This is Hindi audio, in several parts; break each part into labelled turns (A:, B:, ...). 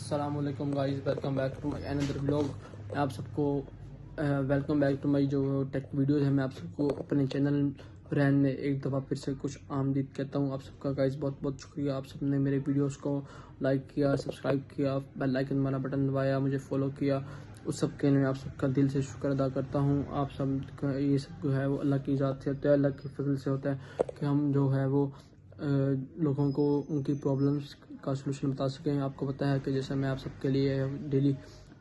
A: अस्सलामुअलैकुम guys, welcome back to my another vlog. मैं आप सबको वेलकम बैक टू माय जो टेक वीडियोस है। मैं आप सबको अपने चैनल रैन में एक दफ़ा फिर से कुछ आमदीद कहता हूँ। आप सबका गाइस बहुत बहुत शुक्रिया। आप सबने मेरे वीडियोस को लाइक किया, सब्सक्राइब किया, बेल आइकन वाला बटन दबाया, मुझे फॉलो किया। उस सब के लिए मैं आप सबका दिल से शुक्र अदा करता हूँ। आप सब का ये सब जो है वो अल्लाह की ज़ात से होता है, अल्लाह के फजल से होता है कि हम जो है वो लोगों को उनकी प्रॉब्लम्स का सलूशन बता सकें। आपको पता है कि जैसे मैं आप सबके लिए डेली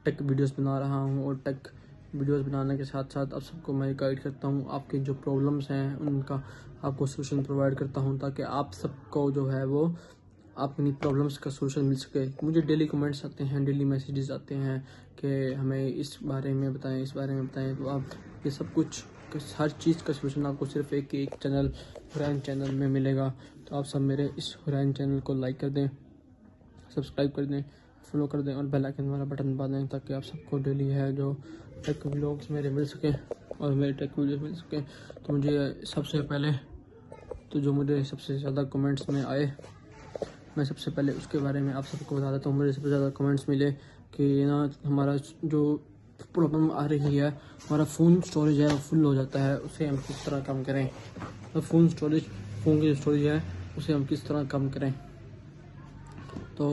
A: टेक वीडियोस बना रहा हूं और टेक वीडियोस बनाने के साथ साथ आप सबको मैं गाइड करता हूं, आपकी जो प्रॉब्लम्स हैं उनका आपको सलूशन प्रोवाइड करता हूं, ताकि आप सबको जो है वो अपनी प्रॉब्लम्स का सलूशन मिल सके। मुझे डेली कमेंट्स आते हैं, डेली मैसेजेस आते हैं कि हमें इस बारे में बताएं, इस बारे में बताएं। तो आप ये सब कुछ हर चीज़ का सलूशन आपको सिर्फ एक चैनल हुरैन चैनल में मिलेगा। तो आप सब मेरे इस हुरैन चैनल को लाइक कर दें, सब्सक्राइब कर दें, फॉलो कर दें और बेल आइकन वाला बटन दबा दें, ताकि आप सबको डेली है जो टेक व्लॉग्स मेरे मिल सकें और मेरे टेक वीडियोस मिल सकें। तो मुझे सबसे पहले तो जो मुझे सबसे ज़्यादा कमेंट्स में आए, मैं सबसे पहले उसके बारे में आप सबको बता देता हूँ। मुझे सबसे ज़्यादा कमेंट्स मिले कि ना हमारा जो प्रॉब्लम आ रही है, हमारा फ़ोन स्टोरेज है वो फुल हो जाता है, उसे हम किस तरह कम करें। तो फ़ोन की जो स्टोरेज है उसे हम किस तरह कम करें। तो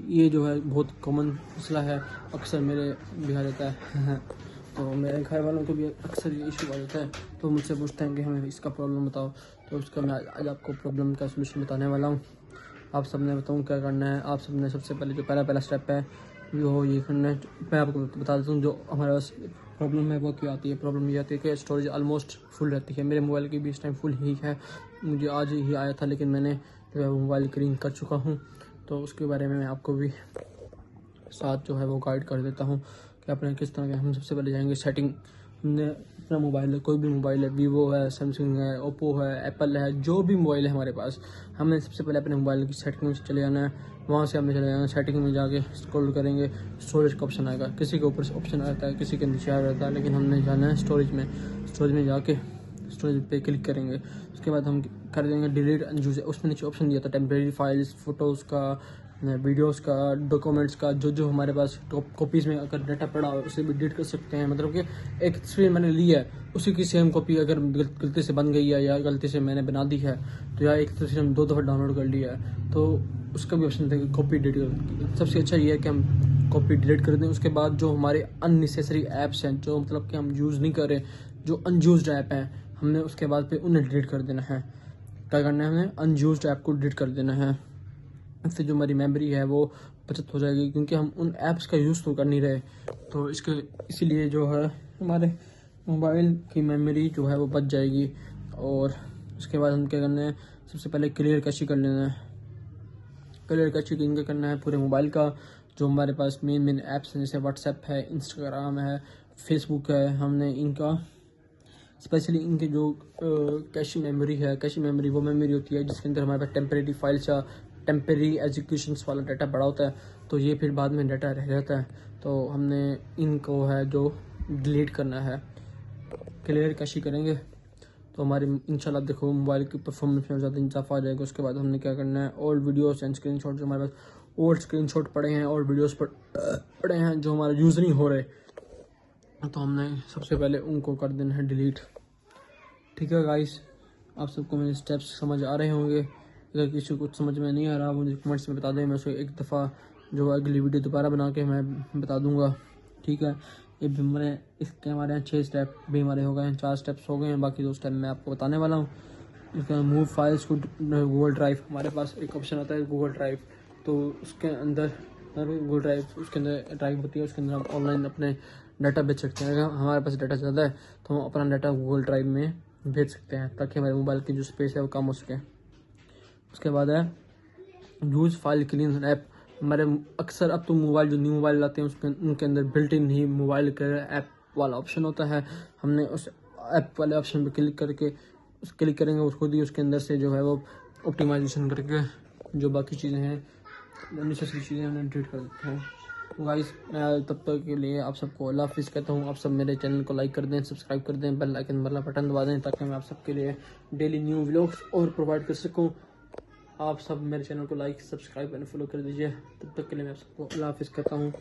A: ये जो है बहुत कॉमन मसला है, अक्सर मेरे भी आ जाता है तो मेरे घर वालों को भी अक्सर ये इशू आ जाता है। तो मुझसे पूछते हैं कि हमें इसका प्रॉब्लम बताओ। तो उसका मैं आज आपको प्रॉब्लम का सलूशन बताने वाला हूँ। आप सबने बताऊँ क्या करना है। आप सबने सबसे पहले जो पहला स्टेप है वो ये करना है। मैं आपको बता देता हूँ जो हमारे पास प्रॉब्लम है वो क्या आती है। प्रॉब्लम ये आती है कि स्टोरेज ऑलमोस्ट फुल रहती है। मेरे मोबाइल की भी इस टाइम फुल ही है, मुझे आज ही आया था, लेकिन मैंने जो है वो मोबाइल क्लीन कर चुका हूँ। तो उसके बारे में मैं आपको भी साथ जो है वो गाइड कर देता हूँ कि अपने किस तरह के। हम सबसे पहले जाएंगे सेटिंग। हमने अपना मोबाइल है, कोई भी मोबाइल है, वीवो है, सैमसंग है, ओप्पो है, एप्पल है, जो भी मोबाइल है हमारे पास, हमने सबसे पहले अपने मोबाइल की सेटिंग में चले जाना है। वहाँ से हमने चले जाना है, सेटिंग में जाके स्क्रॉल करेंगे, स्टोरेज का ऑप्शन आएगा। किसी के ऊपर ऑप्शन आता है, किसी के नीचे आ रहता है, लेकिन हमने जाना है स्टोरेज में। स्टोरेज में जाके स्टोरेज पे क्लिक करेंगे। उसके बाद हम कर देंगे डिलीट अनयूज। उसमें नीचे ऑप्शन दिया था टेम्परेरी फाइल्स, फोटोज़ का, वीडियोस का, डॉक्यूमेंट्स का, जो हमारे पास कॉपीज़ में अगर डाटा पड़ा हो उसे भी डिलीट कर सकते हैं। मतलब कि एक तस्वीर मैंने ली है, उसी की सेम कॉपी अगर गलती से बन गई है या गलती से मैंने बना दी है, तो या एक तस्वीर हम 2 दफ़ा डाउनलोड कर लिया है, तो उसका भी ऑप्शन था कॉपी डिलीट। सबसे अच्छा ये है कि हम कॉपी डिलीट कर दें। उसके बाद जो हमारे अननेसेसरी ऐप्स हैं, जो मतलब कि हम यूज़ नहीं कर रहे, जो अनयूज्ड ऐप हैं, हमने उसके बाद पे उन्हें डिलीट कर देना है। क्या करना है, हमें अनयूज्ड ऐप को डिलीट कर देना है। इससे जो हमारी मेमोरी है वो बचत हो जाएगी, क्योंकि हम उन ऐप्स का यूज़ तो कर नहीं रहे। तो इसीलिए जो है हमारे मोबाइल की मेमोरी जो है वो बच जाएगी। और उसके बाद हम क्या करना है, सबसे पहले क्लियर कैश कर लेना है। क्लियर कैश इनका करना है पूरे मोबाइल का। जो हमारे पास मेन ऐप्स हैं, जैसे व्हाट्सएप है, इंस्टाग्राम है, फेसबुक है, हमने इनका स्पेशली इनके जो कैश मेमोरी है, कैश मेमोरी वो मेमोरी होती है जिसके अंदर हमारे पास टेम्परेरी फाइल्स या टेम्परेरी एग्जीक्यूशंस वाला डाटा बड़ा होता है, तो ये फिर बाद में डाटा रह जाता है। तो हमने इनको है जो डिलीट करना है। क्लियर कैश करेंगे तो हमारे इंशाल्लाह देखो मोबाइल की परफॉर्मेंस में ज़्यादा इजाफा आ जाएगा। उसके बाद हमने क्या करना है, ओल्ड वीडियोस एंड स्क्रीनशॉट, जो हमारे पास ओल्ड स्क्रीनशॉट पड़े हैं, ओल्ड वीडियोस पड़े हैं जो हमारा यूज़ नहीं हो रहे, तो हमने सबसे पहले उनको कर देना है डिलीट। ठीक है गाइस, आप सबको मेरे स्टेप्स समझ आ रहे होंगे। अगर किसी को कुछ समझ में नहीं आ रहा मुझे कमेंट्स में बता दें, मैं उसको एक दफ़ा जो अगली वीडियो दोबारा बना के मैं बता दूंगा। ठीक है, ये भी इसके हमारे यहाँ 6 स्टेप भी हमारे हो गए हैं, 4 स्टेप्स हो गए हैं, बाकी 2 स्टेप मैं आपको बताने वाला हूँ। इसका मूव फाइल्स को गूगल ड्राइव, हमारे पास एक ऑप्शन आता है गूगल ड्राइव, तो उसके अंदर गूगल ड्राइव, उसके अंदर ड्राइव होती है, उसके अंदर हम ऑनलाइन अपने डाटा भेज सकते हैं। अगर हमारे पास डाटा ज़्यादा है तो हम अपना डाटा गूगल ड्राइव में भेज सकते हैं, ताकि हमारे मोबाइल की जो स्पेस है वो कम हो सके। उसके बाद है यूज़ फाइल क्लीन ऐप। हमारे अक्सर अब तो मोबाइल, जो न्यू मोबाइल लाते हैं उनके अंदर बिल्ट इन ही मोबाइल का ऐप वाला ऑप्शन होता है। हमने उस ऐप वाले ऑप्शन पर क्लिक करेंगे, उसको दी उसके अंदर से जो है वो ऑप्टिमाइजेशन करके जो बाकी चीज़ें हैं, नेसेसरी चीज़ें उन्हें डिलीट कर देते हैं। तो गाइस, मैं तब तक के लिए आप सबको अल्लाह हाफिज़ कहता हूँ। आप सब मेरे चैनल को लाइक कर दें, सब्सक्राइब कर दें, बेल आइकन वाला बटन दबा दें, ताकि मैं आप सबके लिए डेली न्यू व्लॉग्स और प्रोवाइड कर सकूँ। आप सब मेरे चैनल को लाइक सब्सक्राइब एंड फॉलो कर दीजिए। तब तक के लिए मैं आप सबको अल्लाह हाफिज़ कहता हूँ।